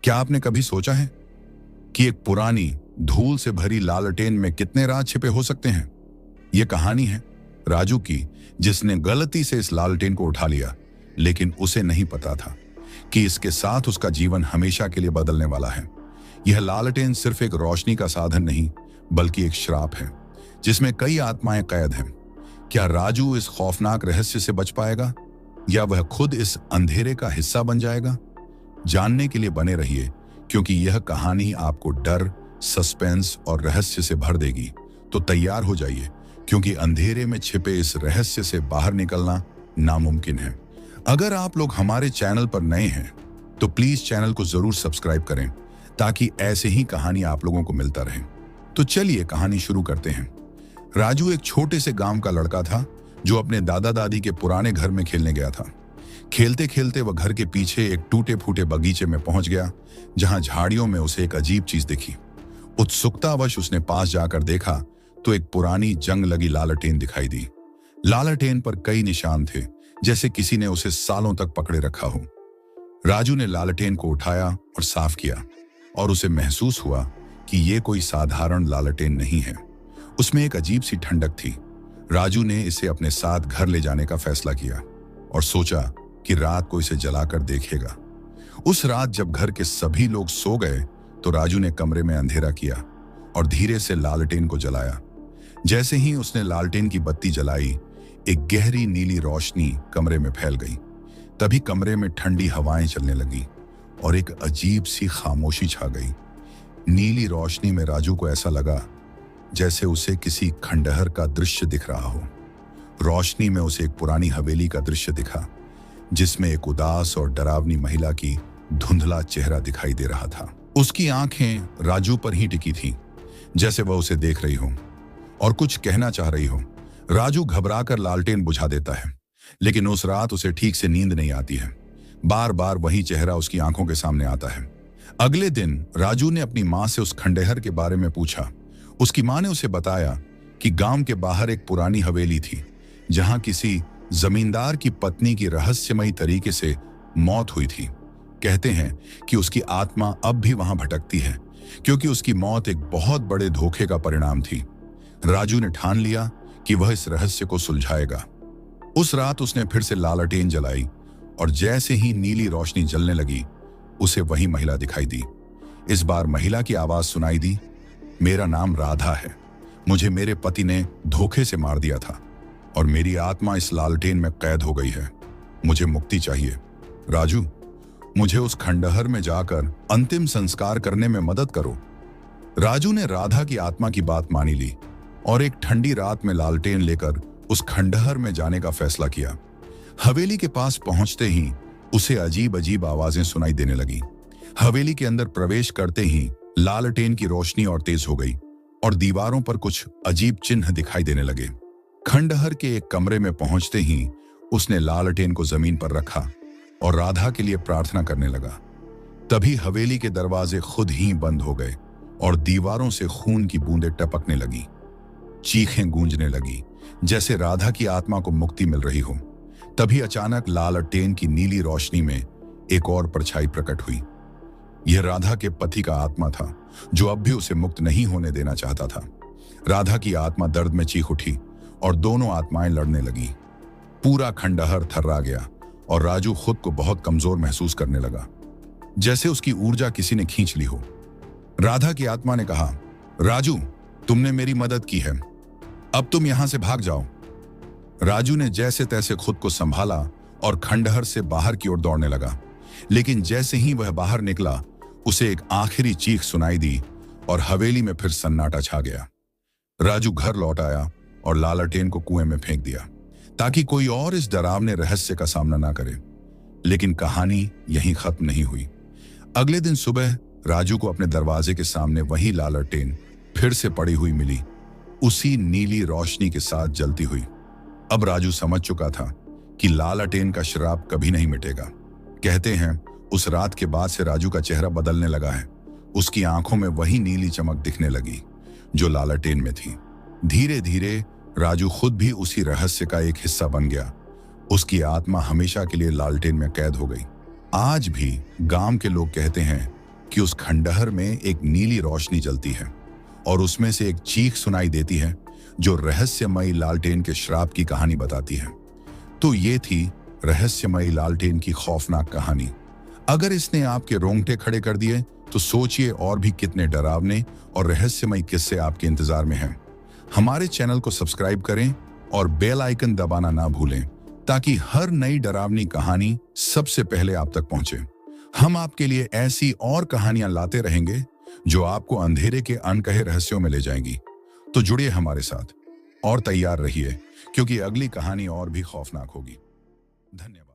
क्या आपने कभी सोचा है कि एक पुरानी धूल से भरी लालटेन में कितने राज छिपे हो सकते हैं? यह कहानी है राजू की, जिसने गलती से इस लालटेन को उठा लिया, लेकिन उसे नहीं पता था कि इसके साथ उसका जीवन हमेशा के लिए बदलने वाला है। यह लालटेन सिर्फ एक रोशनी का साधन नहीं, बल्कि एक श्राप है जिसमें कई आत्माएं कैद हैं। क्या राजू इस खौफनाक रहस्य से बच पाएगा, या वह खुद इस अंधेरे का हिस्सा बन जाएगा? जानने के लिए बने रहिए, क्योंकि यह कहानी आपको डर, सस्पेंस और रहस्य से भर देगी। तो तैयार हो जाइए, क्योंकि अंधेरे में छिपे इस रहस्य से बाहर निकलना नामुमकिन है। अगर आप लोग हमारे चैनल पर नए हैं तो प्लीज चैनल को जरूर सब्सक्राइब करें, ताकि ऐसे ही कहानी आप लोगों को मिलता रहे। तो चलिए कहानी शुरू करते हैं। राजू एक छोटे से गांव का लड़का था जो अपने दादा दादी के पुराने घर में खेलने गया था। खेलते खेलते वह घर के पीछे एक टूटे फूटे बगीचे में पहुंच गया, जहां झाड़ियों में उसे एक अजीब चीज दिखी। उत्सुकतावश उसने पास जाकर देखा तो एक पुरानी जंग लगी लालटेन दिखाई दी। लालटेन पर कई निशान थे, जैसे किसी ने उसे सालों तक पकड़े रखा हो। राजू ने लालटेन को उठाया और साफ किया, और उसे महसूस हुआ कि यह कोई साधारण लालटेन नहीं है। उसमें एक अजीब सी ठंडक थी। राजू ने इसे अपने साथ घर ले जाने का फैसला किया और सोचा कि रात को इसे जलाकर देखेगा। उस रात जब घर के सभी लोग सो गए तो राजू ने कमरे में अंधेरा किया और धीरे से लालटेन को जलाया। जैसे ही उसने लालटेन की बत्ती जलाई, एक गहरी नीली रोशनी कमरे में फैल गई। तभी कमरे में ठंडी हवाएं चलने लगी और एक अजीब सी खामोशी छा गई। नीली रोशनी में राजू को ऐसा लगा जैसे उसे किसी खंडहर का दृश्य दिख रहा हो। रोशनी में उसे एक पुरानी हवेली का दृश्य दिखा, जिसमें एक उदास और डरावनी महिला की धुंधला चेहरा दिखाई दे रहा था। उसकी आंखें राजू पर ही टिकी थीं, जैसे वह उसे देख रही हो और कुछ कहना चाह रही हो। राजू घबराकर लालटेन बुझा देता है, लेकिन उस रात उसे ठीक से नींद नहीं आती है। बार बार वही चेहरा उसकी आंखों के सामने आता है। अगले दिन राजू ने अपनी मां से उस खंडहर के बारे में पूछा। उसकी मां ने उसे बताया कि गांव के बाहर एक पुरानी हवेली थी, जहां किसी जमींदार की पत्नी की रहस्यमयी तरीके से मौत हुई थी। कहते हैं कि उसकी आत्मा अब भी वहां भटकती है, क्योंकि उसकी मौत एक बहुत बड़े धोखे का परिणाम थी। राजू ने ठान लिया कि वह इस रहस्य को सुलझाएगा। उस रात उसने फिर से लालटेन जलाई, और जैसे ही नीली रोशनी जलने लगी, उसे वही महिला दिखाई दी। इस बार महिला की आवाज सुनाई दी, मेरा नाम राधा है। मुझे मेरे पति ने धोखे से मार दिया था और मेरी आत्मा इस लालटेन में कैद हो गई है। मुझे मुक्ति चाहिए। राजू, मुझे उस खंडहर में जाकर अंतिम संस्कार करने में मदद करो। राजू ने राधा की आत्मा की बात मानी ली और एक ठंडी रात में लालटेन लेकर उस खंडहर में जाने का फैसला किया। हवेली के पास पहुंचते ही उसे अजीब अजीब आवाजें सुनाई देने लगी। हवेली के अंदर प्रवेश करते ही लालटेन की रोशनी और तेज हो गई और दीवारों पर कुछ अजीब चिन्ह दिखाई देने लगे। खंडहर के एक कमरे में पहुंचते ही उसने लालटेन को जमीन पर रखा और राधा के लिए प्रार्थना करने लगा। तभी हवेली के दरवाजे खुद ही बंद हो गए और दीवारों से खून की बूंदें टपकने लगी। चीखें गूंजने लगी, जैसे राधा की आत्मा को मुक्ति मिल रही हो। तभी अचानक लालटेन की नीली रोशनी में एक और परछाई प्रकट हुई। यह राधा के पति का आत्मा था, जो अब भी उसे मुक्त नहीं होने देना चाहता था। राधा की आत्मा दर्द में चीख उठी और दोनों आत्माएं लड़ने लगी। पूरा खंडहर थर्रा गया और राजू खुद को बहुत कमजोर महसूस करने लगा, जैसे उसकी ऊर्जा किसी ने खींच ली हो। राधा की आत्मा ने कहा, राजू, तुमने मेरी मदद की है, अब तुम यहां से भाग जाओ। राजू ने जैसे तैसे खुद को संभाला और खंडहर से बाहर की ओर दौड़ने लगा। लेकिन जैसे ही वह बाहर निकला, उसे एक आखिरी चीख सुनाई दी और हवेली में फिर सन्नाटा छा गया। राजू घर लौट आया और लालटेन को कुएं में फेंक दिया, ताकि कोई और इस डरावने रहस्य का सामना ना करे। लेकिन कहानी यहीं खत्म नहीं हुई। अगले दिन सुबह राजू को अपने दरवाजे के सामने वही लालटेन फिर से पड़ी हुई मिली, उसी नीली रोशनी के साथ जलती हुई। अब राजू समझ चुका था कि लालटेन का श्राप कभी नहीं मिटेगा। कहते हैं उस रात के बाद से राजू का चेहरा बदलने लगा है। उसकी आंखों में वही नीली चमक दिखने लगी जो लालटेन में थी। धीरे धीरे राजू खुद भी उसी रहस्य का एक हिस्सा बन गया। उसकी आत्मा हमेशा के लिए लालटेन में कैद हो गई। आज भी गांव के लोग कहते हैं कि उस खंडहर में एक नीली रोशनी जलती है और उसमें से एक चीख सुनाई देती है जो रहस्यमयी लालटेन के श्राप की कहानी बताती है। तो ये थी रहस्यमयी लालटेन की खौफनाक कहानी। अगर इसने आपके रोंगटे खड़े कर दिए तो सोचिए और भी कितने डरावने और रहस्यमयी किस्से आपके इंतजार में हैं। हमारे चैनल को सब्सक्राइब करें और बेल आइकन दबाना ना भूलें ताकि हर नई डरावनी कहानी सबसे पहले आप तक पहुंचे। हम आपके लिए ऐसी और कहानियां लाते रहेंगे जो आपको अंधेरे के अनकहे रहस्यों में ले जाएंगी। तो जुड़िए हमारे साथ और तैयार रहिए क्योंकि अगली कहानी और भी खौफनाक होगी। धन्यवाद।